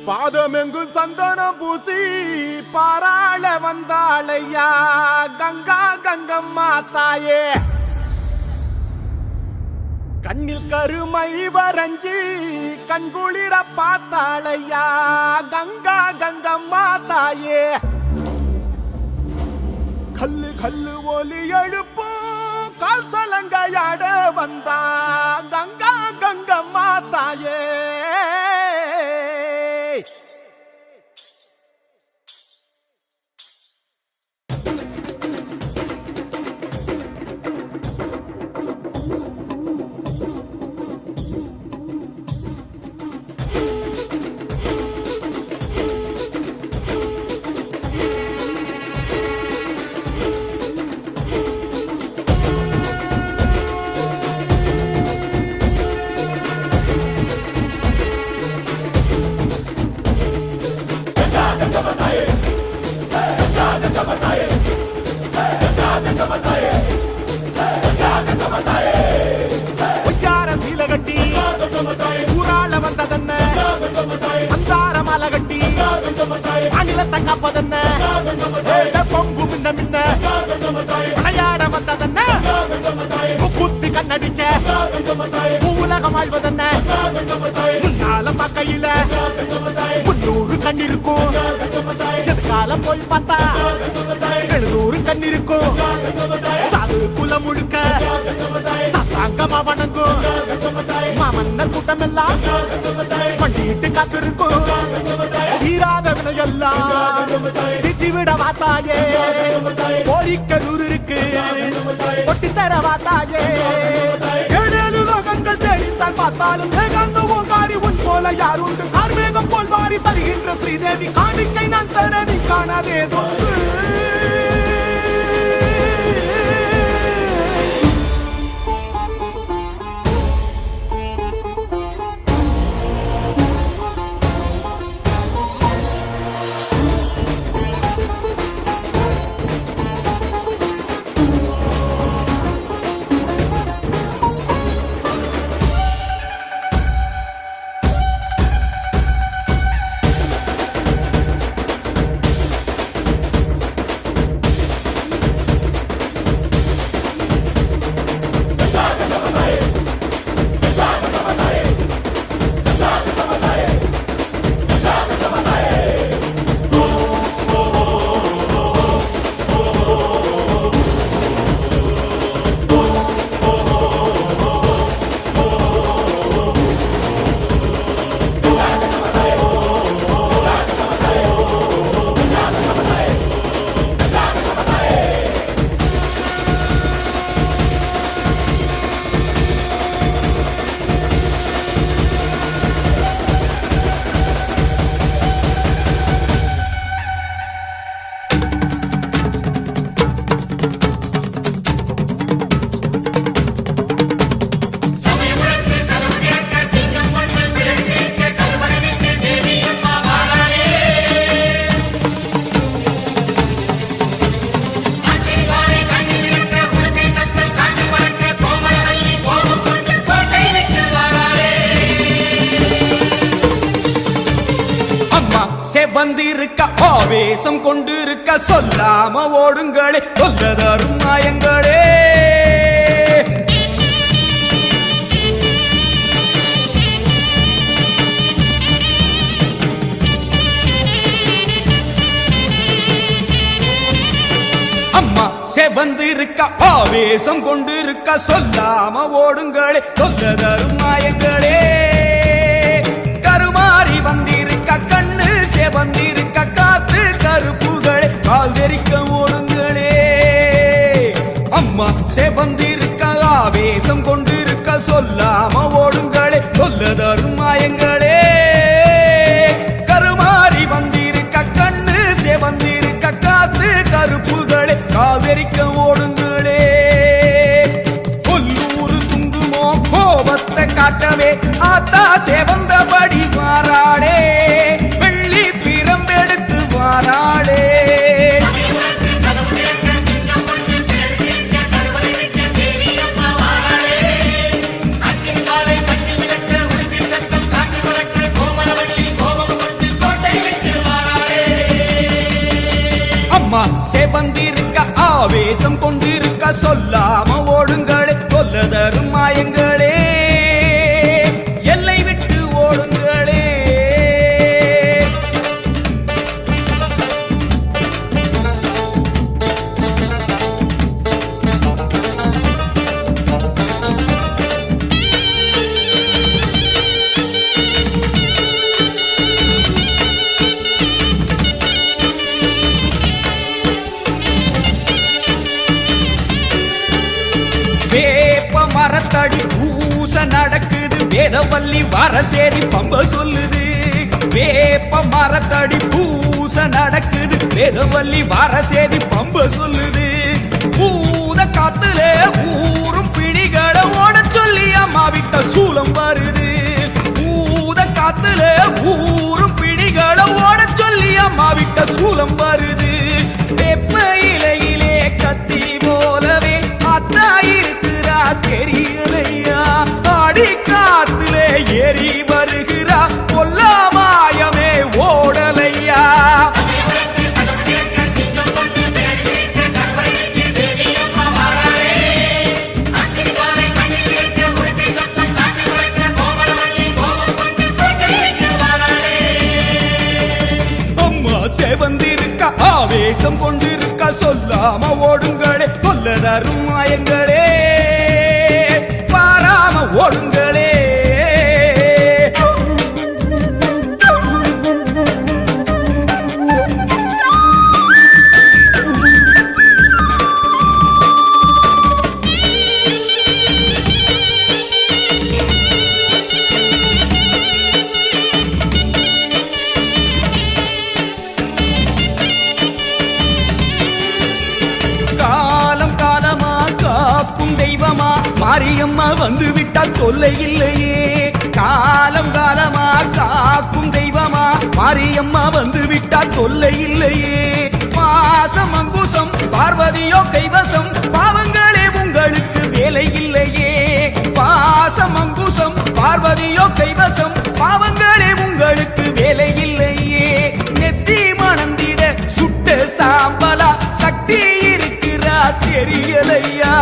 பாதமெங்கும் சந்தனம் பூசி பாராள வந்தாளையா கங்கா கங்கம்மா தாயே. கண்ணில் கருமை வரைஞ்சி கண்குளிர பார்த்தாளையா கங்கா கங்கம்மா தாயே. கல்லு கல்லு ஒலி எழுப்பு கால் சலங்கையாட வந்தா கங்கா கங்கம்மா தாயே. ஒய்யார சீல கட்டி ஊராள வந்ததென்ன அந்தார மாலை கட்டி அணிலத்தை காப்பதென்ன பொங்கு மின்ன மின்ன விளையாட வந்ததென்ன முக்குத்தி கண்ணடிக்க உலகம் ஆழ்வதென்ன முன்னால பக்கையில 300 கண் இருக்கும் எதுக்கால போய் பார்த்தா 700 கண் இருக்கும் சாது குலம் முழுக்க சசாங்கமா வணங்கும் மாமன்னர் கூட்டம் எல்லாம் பண்டிட்டு காத்திருக்கும் தீராத வினையெல்லாம் திட்டி விட வாத்தாயே கோரிக்கரூர் இருக்கு ஒட்டி தர வாத்தாயே. 7 லோகங்கள் தேடித்தான் பார்த்தாலும் வேகாந்த ஓங்காரி உன் போல யாருண்டு கார்மேகம் போல் வாரி தருகின்ற ஸ்ரீதேவி காணிக்கை நான் தர நீ காணாதேதோ. வந்திருக்க ஆவேசம் கொண்டிருக்க சொல்லாம ஓடுங்களே சொல்லதரும் மாயங்களே. அம்மா செவந்திருக்க ஆவேசம் கொண்டிருக்க சொல்லாம ஓடுங்களே சொல்லதரும் மாயங்களே. கருமாறி வந்திருக்க கண்ணு செவந்திருக்க காத்து கருப்புகளே கால் தெரிக்க ஓடுங்களே. அம்மா செவந்திருக்க ஆவேசம் கொண்டிருக்க சொல்லாம ஓடுங்களே சொல்லதரும் மாயங்களே. கருமாறி வந்திருக்க கண்ணு செவந்திருக்க காத்து கருப்புகளே கால் தெரிக்க ஓடுங்களே. கொல்லூர் குங்குமோ கோபத்தை காட்டவே ஆத்தா செவந்தபடி மாறாளே வெள்ளி பிரம்பெடுத்து மாறாளே. சேவந்திருக்க ஆவேசம் கொண்டிருக்க சொல்லாம ஓடுங்களே கொல்ல தரும் மாயங்களே எல்லை விட்டு ஓடுங்களே. வேப்ப மரத்தடி பூச நடக்குது வேதவல்லி வரசேரி பம்ப சொல்லுது. வேப்ப மரத்தடி பூச நடக்குது வேதவல்லி வரசேரி பம்ப சொல்லுது. பூத காத்துல ஊரும் பிடிகளை ஓட சொல்லி அம்மா விட்ட சூலம் வருது. பூத காத்துல ஊரும் பிடிகளை ஓட சொல்லி அம்மா விட்ட சூலம் வருது. வேப்ப இலையிலே கத்தி போலவே அத்தா இருக்கிறா தெரியலையா ஆடி காத்திலே ஏறி வருகிறா கொல்லாமாயமே ஓடலையா. அம்மா சேவந்திருக்க ஆவேசம் கொண்டிருக்க சொல்லாம ஓடுங்களே கொல்ல தரும் மாயங்களே பாராம ஓடுங்களே. தெய்வமா மாரியம்மா வந்து விட்டால் தொல்லை இல்லையே. காலம் காலமா காக்கும் தெய்வமா மாரியம்மா வந்து விட்டால் தொல்லை இல்லையே. பாசம் அங்குசம் பார்வதியோ கைவசம் பாவங்களே உங்களுக்கு வேலை இல்லையே. பாசம் அங்குசம் பார்வதியோ கைவசம் பாவங்களே உங்களுக்கு வேலை இல்லையே. நெத்தி மணந்திட சுட்ட சாம்பலா சக்தி இருக்கிறா தெரியலையா.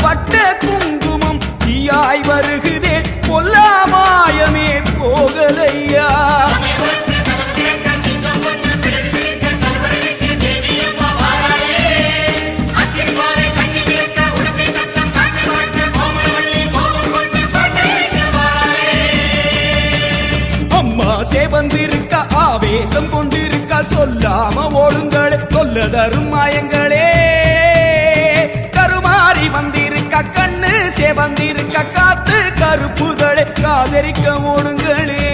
பட்ட குங்குமம் தீயாய் வருகுதே கொல்லாமாயமே போகலையா. அம்மா சேவந்திருக்க ஆவேசம் கொண்டிருக்க சொல்லாம ஓடுங்களே கொல்ல தரும் மாயங்களே. கருமாறி வந்திருக்க கண்ணு சேவந்திருக்க காத்து கருப்புகளே காதரிக்க ஓடுங்களே.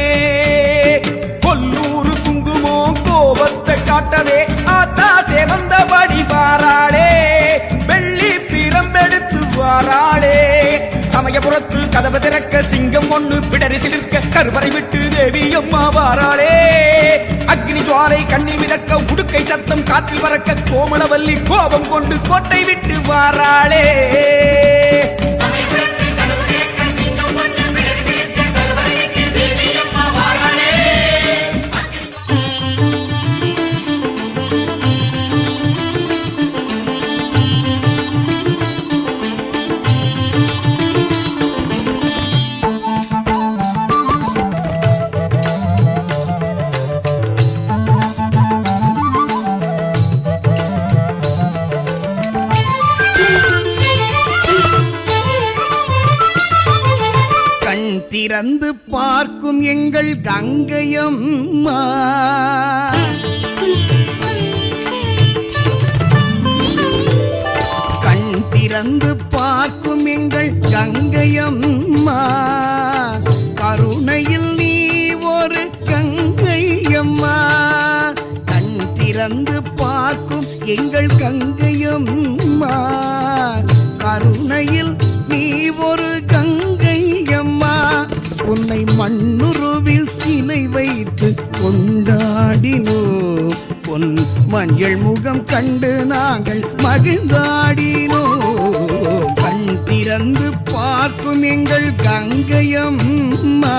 கொல்லூரு குங்குமோ கோபத்தை காட்டவே ஆத்தா சேவந்தபடி வாராளே வெள்ளி பிரம்பெடுத்து வாராளே. சமயபுரத்து கதவு திறக்க சிங்கம் ஒண்ணு பிடரி சிலிர்க்க கருவறை விட்டு தேவி அம்மா வாராளே. அக்னி ஜுவாலை கண்ணில் மிதக்க உடுக்கை சத்தம் காற்றில் பறக்க கோமளவல்லி கோபம் கொண்டு கோட்டை விட்டு வாராளே. திறந்து பார்க்கும் எங்கள் கங்கையம்மா கண் திறந்து பார்க்கும் எங்கள் கங்கையம்மா கருணையில் நீ ஒரு கங்கையம்மா. கண் திறந்து பார்க்கும் எங்கள் கங்கையம்மா கருணையில் நீ ஒரு கங்கையம்மா. உன்னை மண்ணுருவில் சிலை வைத்து கொண்டாடினோம் பொன் மஞ்சள் முகம் கண்டு நாங்கள் மகிழ்ந்தாடினோம். கண் திறந்து பார்க்கும் எங்கள் கங்கையம்மா.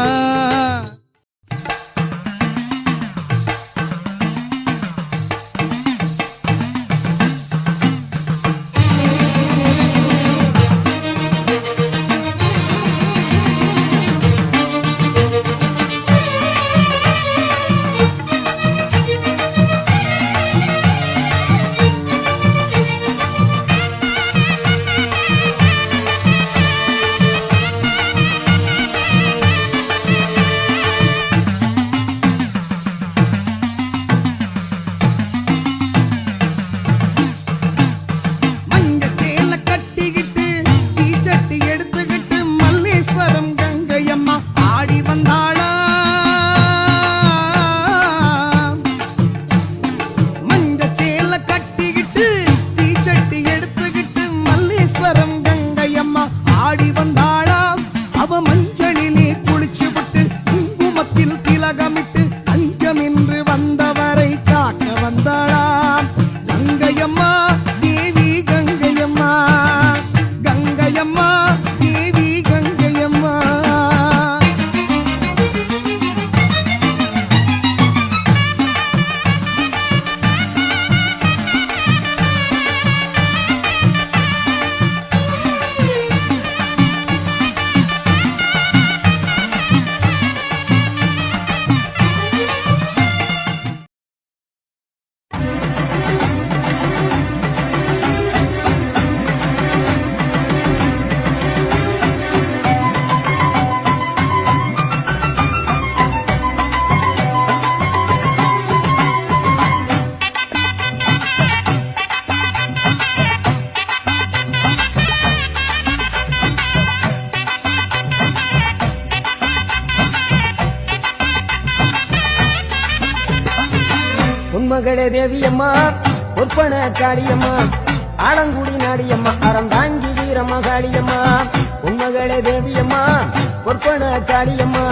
உன்மகளே தேவியம்மா ஒப்பன காளியம்மா ஆலங்குடி நாடியம்மா அறந்தாங்கி வீரம்மா காளியம்மா உன்மகளே தேவியம்மா ஒப்பன காளியம்மா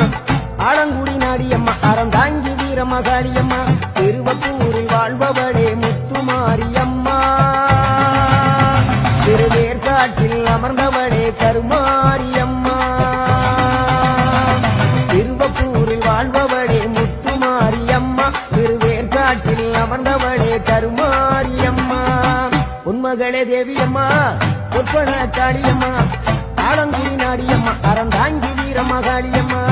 ஆலங்குடி நாடியம்மா அறந்தாங்கி வீரம்மா காளியம்மா திருவப்பூரில் வாழ்பவளே முத்துமாரியம்மா திருவேற்காட்டில் அமர்ந்தவளே கருமாரியம்மா திருவப்பூரில் வாழ்பவளே முத்துமாரியம்மா திருவேற்காட்டில் அமர்ந்தவளே கருமாரியம்மா உன்மகளே தேவியம்மா ஒப்பன காளியம்மா ஆலங்குடி நாடியம்மா அறந்தாங்கி வீரம்மா காளியம்மா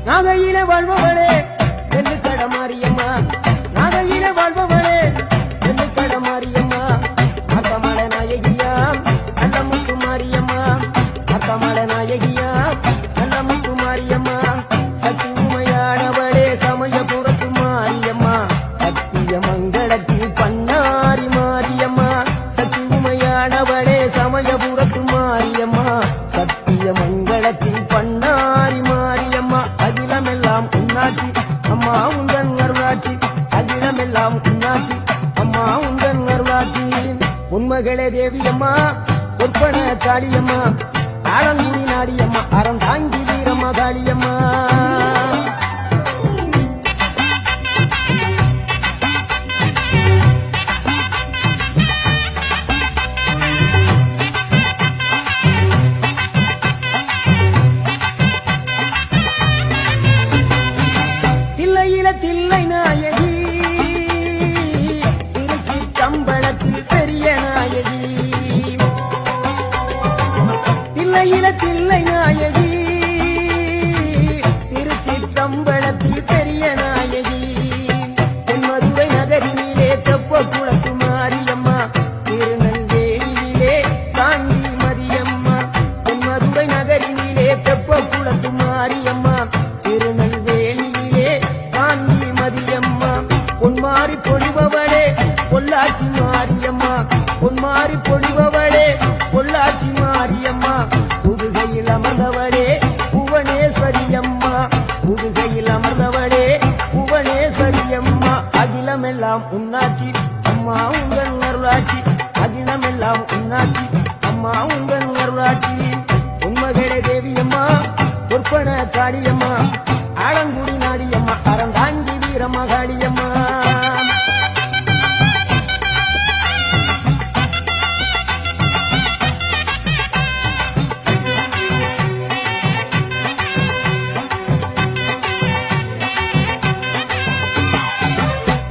நாகையில வாழ்பவளே வெள்ளுக்கட மாரியம்மா நாகையில வாழ்பவளே வெள்ளுக்கட மாரியம்மா அக்கமல நாயகியா நல்ல முத்து மாரியம்மா அக்கமல நாயகியா நல்ல முத்து மாரியம்மா சக்தி உமையானவளே சமயபுரத்து மாரியம்மா சத்திய மங்களத்தில் பண்ணாரி மாரியம்மா சக்தி உமையானவளே சமயபுரத்து மாரியம்மா சத்திய மங்களத்தில் பண்ணாரி மாரியம்மா அகிலமெல்லாம் உன்னாட்சி அம்மா உந்தன் அருளாட்சி அகிலமெல்லாம் உன்னாட்சி அம்மா உந்தன் அருளாட்சி உன்மகளே தேவியம்மா ஒப்பன காளியம்மா ஆலங்குடி நாடியம்மா அறந்தாங்கி வீரம்மா காளியம்மா தில்லையில தில்லை நாயகி திருச்சி கம்பளத்தில் பெரிய நாயகி தில்லையில தில்லை நாயகி திருச்சி கம்பளத்தில் பெரிய நாயகி தென்மதுரை நகரினிலே தெப்ப குளத்து மாரியம்மா திருநெல்வேலியிலே காந்தி மதியம்மா தென்மதுரை நகரினிலே தெப்ப குளத்து மாரியம்மா திருநெல்வேலியிலே காந்தி மதியம்மா பொன்மாரி பொழிபவளே பொள்ளாச்சி மாரியம்மா பொன்மாரி பொழிபவளே பொள்ளாச்சி மாரியம்மா புதுகையில் அமர்ந்தவளே புவனேஸ்வரியம்மா புதுகையில் அமர்ந்தவளே புவனேஸ்வரியம்மா அகிலமெல்லாம் உன்னாட்சி அம்மா உங்கள் அருளாட்சி அகிலமெல்லாம் உன்னாட்சி அம்மா உங்கள் அருளாட்சி உன்மகளே தேவியம்மா ஒப்பன காளியம்மா ஆலங்குடி நாடியம்மா அறந்தாங்கி வீரம்மா காளியம்மா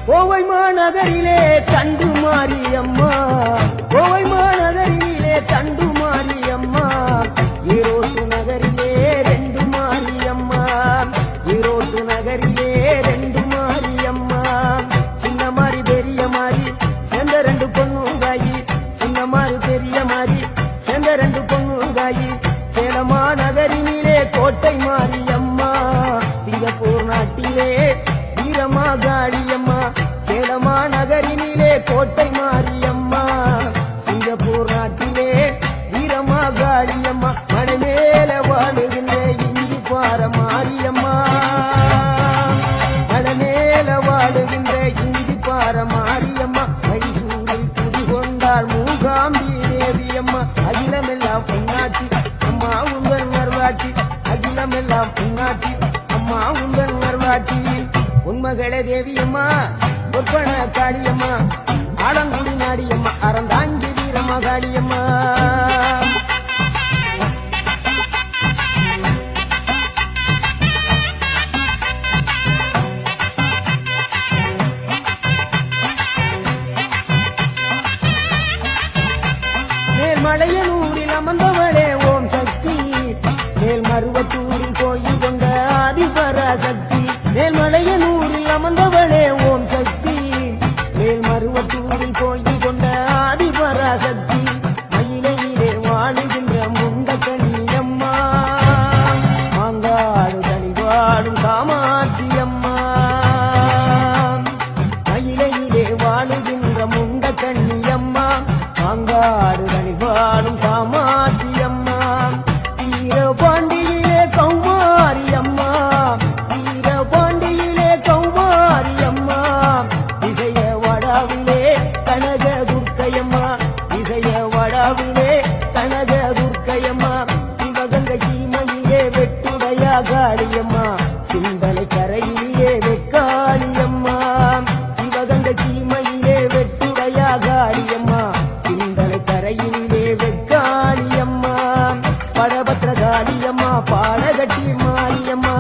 கோவை மாநகரிலே தண்டு மாரியம்மா கோவை மாநகரிலே தண்டு மாரியம்மா ஈரோட்டு நகரிலே ரெண்டு மாரியம்மா ஈரோட்டு நகரிலே ரெண்டு மாரியம்மா சின்ன மாறி பெரிய மாறி சேர்ந்த ரெண்டு பொண்ணுங்காயி சின்ன மாறி பெரிய மாறி சேர்ந்த ரெண்டு பொண்ணுங்காயி சேலமா நகரினிலே கோட்டை மாரியம்மா சிங்கப்பூர் நாட்டிலே வீரமா காளியம்மா சேலமா நகரினிலே கோட்டை மாரியம்மா சிங்கப்பூர் நாட்டிலே வீரமா காளியம்மா மலை மேல வாழுகின்ற இஞ்சி பார மாரியம்மா மலை மேல வாழுகின்ற இஞ்சி பார மாரியம்மா மைசூரில் குடிகொண்டாள் மூகாம்பி தேவியம்மா அகிலமெல்லாம் பொன்னாட்சி அம்மா உங்கள் நர்வாட்சி அகிலமெல்லாம் பொன்னாட்சி அம்மா உங்கள் நர்வாட்சி உன்மகளே தேவியம்மா ஒப்பன காளியம்மா ஆலங்குடி நாடியம்மா அறந்தாங்கி வீரம்மா காளியம்மா மேல்மலையனூரில் அமர்ந்தவளே ஓம் சக்தி மேல்மருவத்தூரில் கோயில் கொண்ட ஆதிபராசக்தி மேல்மலையனூரில் அமர்ந்தவளே ஓம் சக்தி மேல்மருவத்தூரில் கோயில் கொண்ட ஆதிபராசக்தி மயிலையிலே வாழுகின்ற முண்டக்கணியம்மா மாங்காடு தனிவாடும் காமாட்சி அம்மா காடு தனிபாடும் காமாட்சி அம்மா வீரபாண்டியிலே கௌமாரி அம்மா வீரபாண்டியிலே கௌமாரி அம்மா இசைய வடாவிலே கனக துர்க்கையம்மா இசைய வடாவிலே கனக துர்க்கையம்மா சிவகங்கை சீமையிலே வெட்டுடையா காளியம்மா சிந்தலை கரையிலே வெக்காளியம்மா சிவகங்கை சீமையிலே வெட்டுடையா காளியம்மா சிந்தலை கரையிலே வெக்காளியம்மா படபத்ரகாளியம்மா பாடகட்டி மாரியம்மா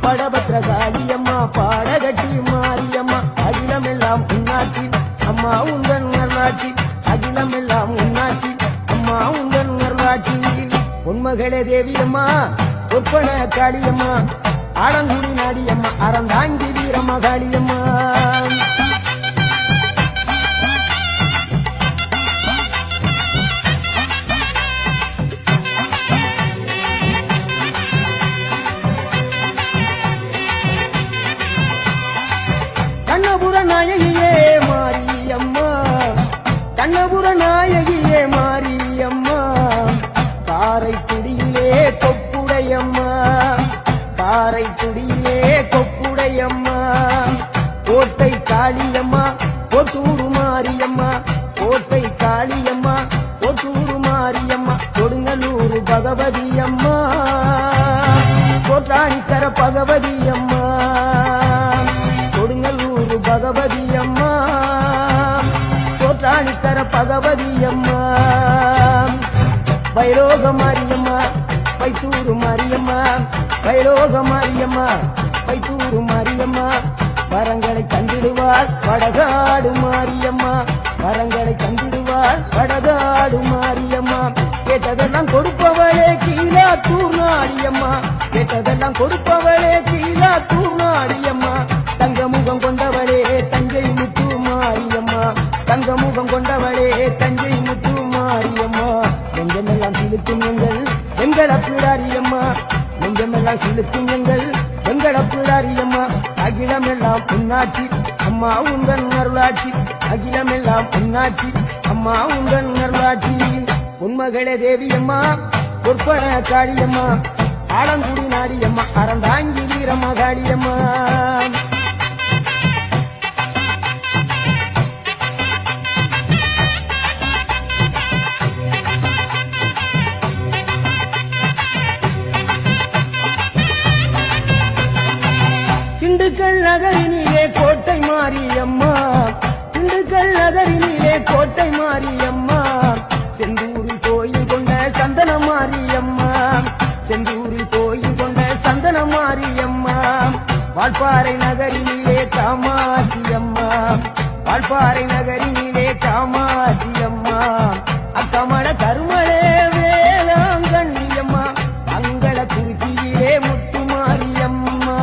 படபத்ரகாளியம்மா பாடகட்டி மாரியம்மா அகிலமெல்லாம் உன்னாட்சி அம்மா உங்கள் நல்லாட்சி அகிலமெல்லாம் உன்னாட்சி அம்மா உங்கள் நல்லாட்சி உன்மகளே தேவியம்மா ஒப்பன காளியம்மா ஆலங்குடி நாடியம்மா அறந்தாங்கி வீரம்மா காளியம்மா கண்ணபுர நாயகியே மாரியம்மா கண்ணபுர நாயகியே மாரியம்மா காரைக்குடியிலே கொப்புடையம்மா காரைக்குடியிலே கொப்புடையம்மா கோட்டை காளியம்மா கொட்டூரு மாரியம்மா கோட்டை காளியம்மா கொட்டூரு மாரியம்மா கொடுங்கலூர் பகவதி அம்மா கோட்டாணிக்கர பகவதி அம்மா கொடுங்கலூர் பகவதி அம்மா கோட்டாணிக்கர பகவதி அம்மா வைரோக மாரியம்மா பைத்தூரு மாரியம்மா வைரோக மாரியம்மா பைத்தூரு மாரியம்மா வரங்களை தந்திடுவாள் வடகாடு மாரியம்மா வரங்களை தந்திடுவாள் வடகாடு மாரியம்மா கேட்டதெல்லாம் கொடுப்பவளே கீழாத்தூர் நாடியம்மா கேட்டதெல்லாம் கொடுப்பவளே கீழாத்தூர் நாடியம்மா தங்க முகம் கொண்டவளே தஞ்சை முத்து மாரியம்மா தங்க முகம் கொண்டவளே தஞ்சை முத்து மாரியம்மா நெஞ்சமெல்லாம் சிலுக்கும் எங்கள் அப்பிடாரியம்மா நெஞ்சமெல்லாம் சிலுக்கும் எங்கள் அப்பிடாரியம்மா அகிலமெல்லாம் உன்னாட்சி அம்மா உங்கள் அருளாட்சி அகிலமெல்லாம் உன்னாட்சி அம்மா உங்கள் அருளாட்சி உன்மகளே தேவியம்மா பொற்பன காளியம்மா ஆலங்குடி நாடியம்மா அறந்தாங்கி வீரம்மா காளியம்மா திண்டுக்கல் நகரினிலே கோட்டை மாரியம்மா திண்டுக்கல் நகரினிலே கோட்டை மாரியம்மா செந்தூரில் கோயில் கொண்ட சந்தன மாரியம்மா செந்தூரில் கோயில் கொண்ட சந்தன மாரியம்மா வால்பாறை நகரினிலே காமாட்சியம்மா வால்பாறை நகரினிலே காமாட்சியம்மா அக்கமல கருமலே வேளாங்கண்ணியம்மா அங்கள குறிச்சியிலே முத்து மாரியம்மா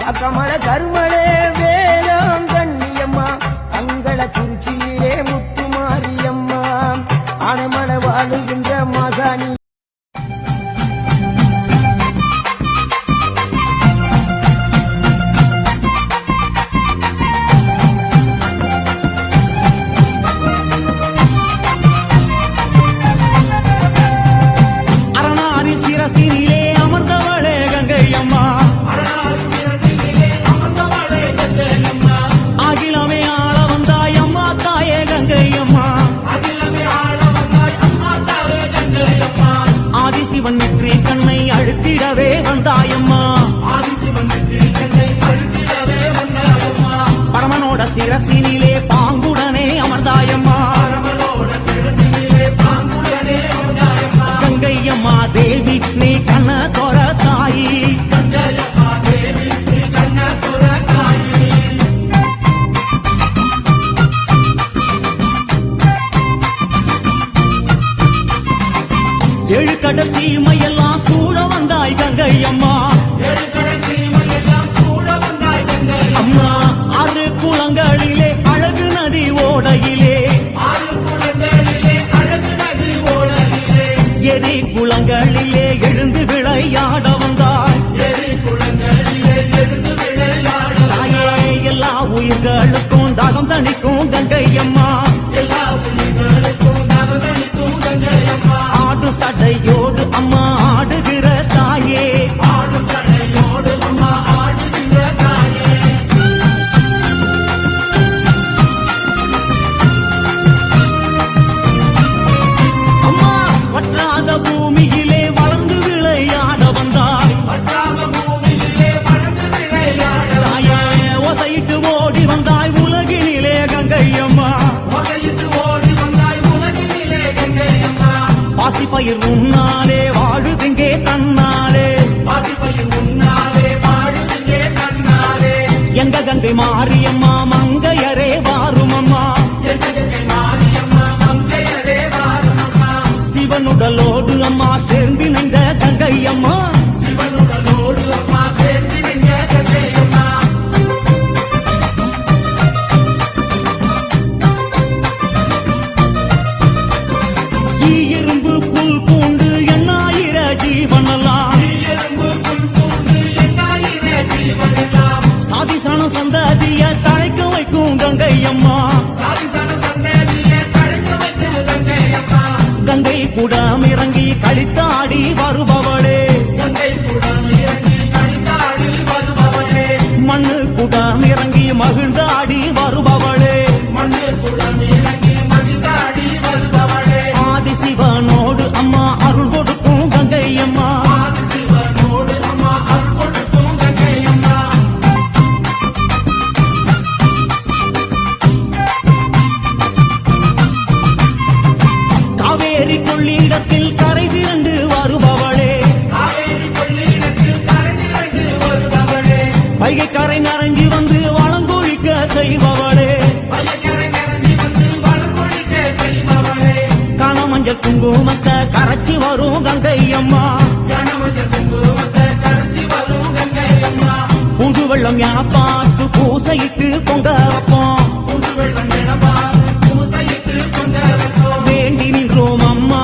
அக்கமல கருமலே வேளாங்கண்ணியம்மா அங்கள குறிச்சியிலே முத்து மாரியம்மா ஆனைமல வாழுகின்ற மகாணி அரணாரி சிரசினிலே அமர்ந்தவளே கங்கையம்மா அகிலமே ஆள வந்தாயம்மா தாயே கங்கையம்மா ஆதிசிவன் நெற்றி கண்ணை அழுத்திடவே வந்தாயம்மா பரமனோட சிரசினிலே பாங்குடனே அமர்ந்தாயம்மா கங்கையம்மா தேவி நீ கண்ண தோர தாயி ஏழு கடல் சீமையெல்லாம் சூழ வந்தாய் கங்கையம்மா அம்மா ஆறு குளங்களிலே அழகு நதி ஓடையிலே எரி குளங்களிலே எழுந்து விளையாட வந்தாய் தாயே எல்லா உயிர்களுக்கும் தாகம் தணிக்கும் கங்கையம்மா பயிர் உன்னாலே வாழுதிங்கே தன்னாலே எங்க கங்கை மாரியம்மா மங்கையரே வாருமம்மா சிவனுடலோடு அம்மா சேர்ந்து நின்ற கங்கையம்மா சந்ததிய தழைக்க வைக்கும் கங்கையம்மா கங்கை கூடம் இறங்கி கழித்தாடி வருபவளே மண்ணு கூடம் இறங்கி மகிழ்ந்தாடி வருபவளே ஆதிசிவனோடு அம்மா அருள் கொடுக்கும் கங்கையம்மா கொள்ளிடத்தில் கரை திரண்டு வருபவளே வைகை கரை நரங்கி வந்து வளங்கொழிக்க செய்பவளே கணமஞ்சள் குங்குமத்தை கரைச்சி வரும் கங்கையம்மா புது வெள்ளம் என பார்த்து பூசையிட்டு பொங்க வைப்போம் வேண்டி நின்றோம் அம்மா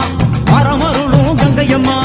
வரமருளும் கங்கையம்மா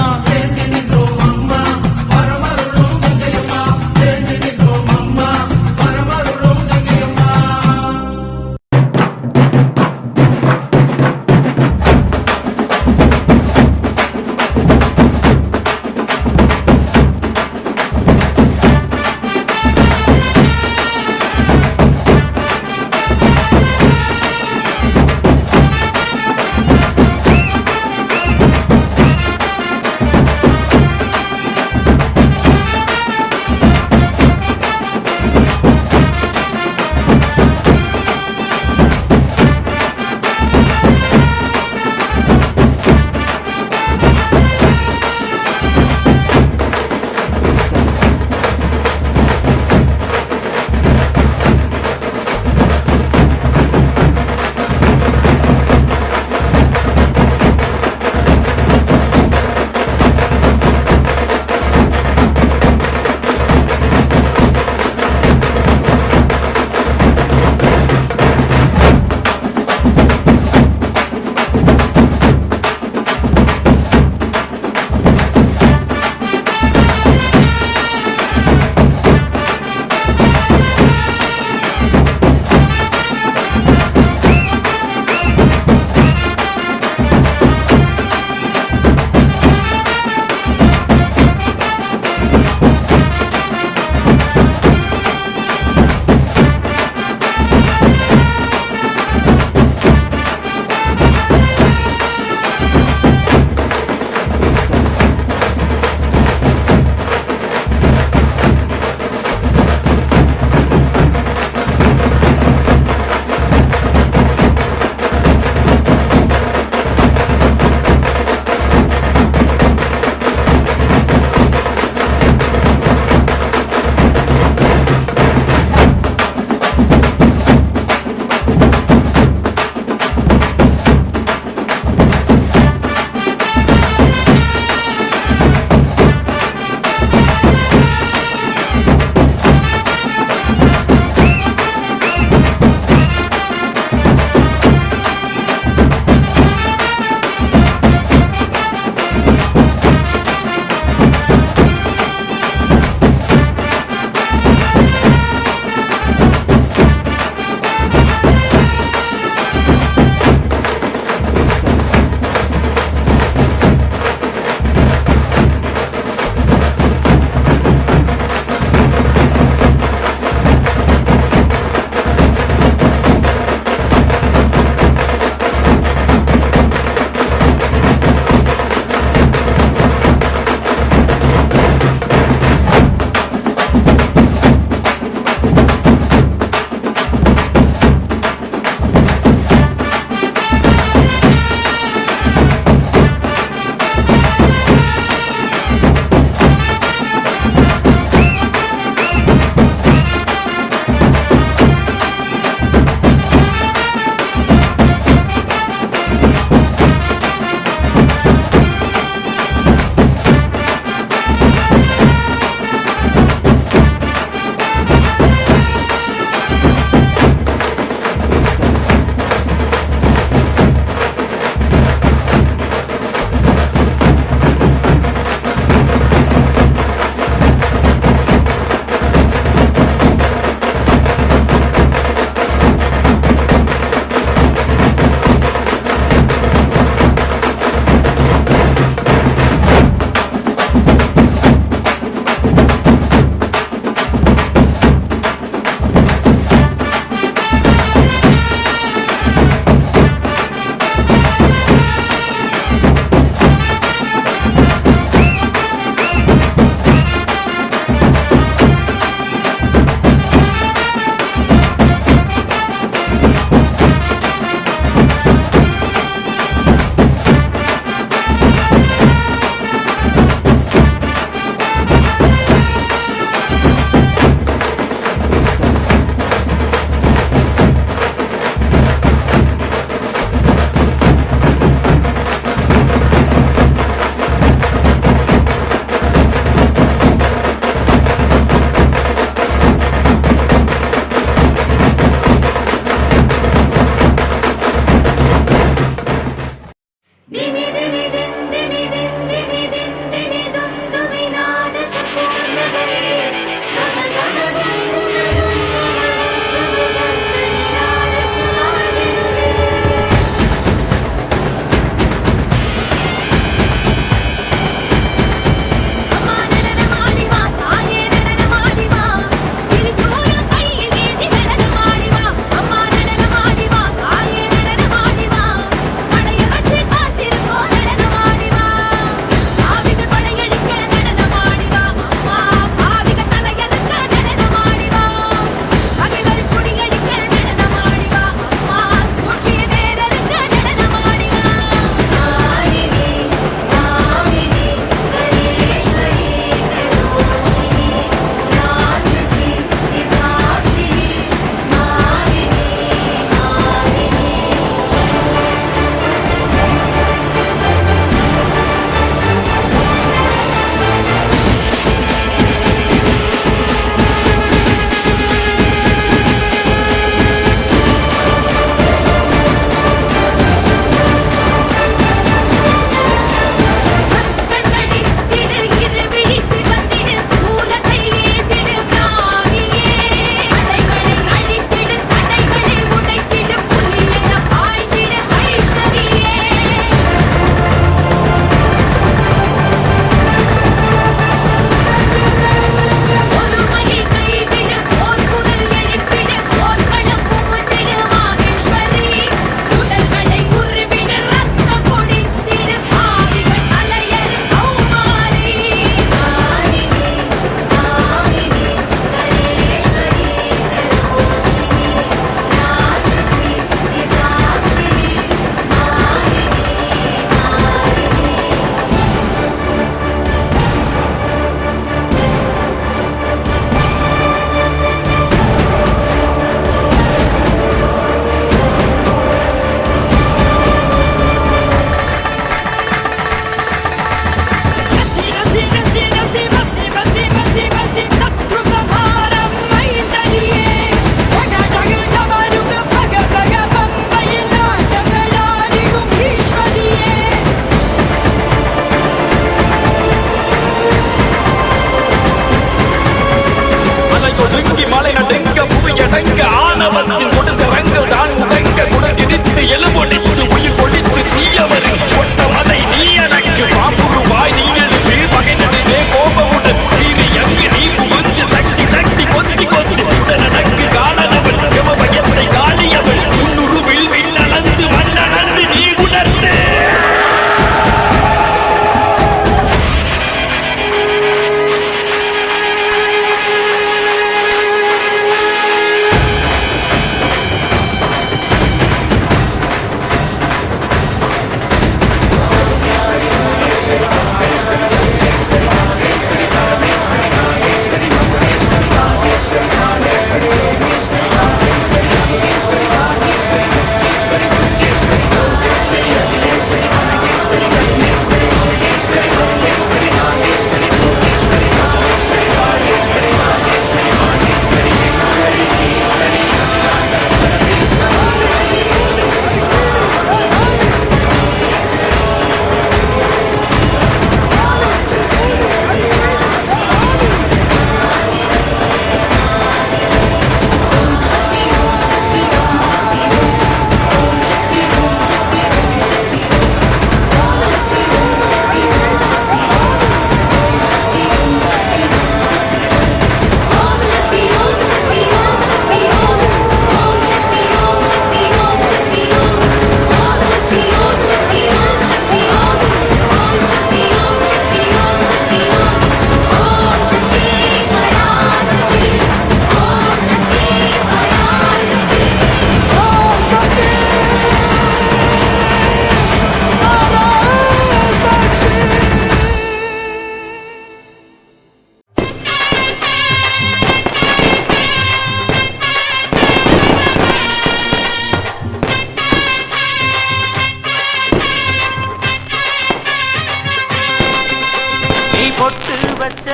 பொட்டு வச்ச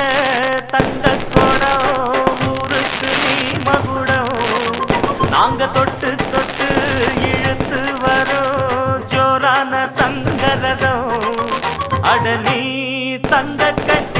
தங்க குடம் ஊருக்கு நீ மகுடம் நாங்க தொட்டு தொட்டு இழுத்து வரோம் ஜோரான தங்கரதம் அட நீ தங்க கட்டி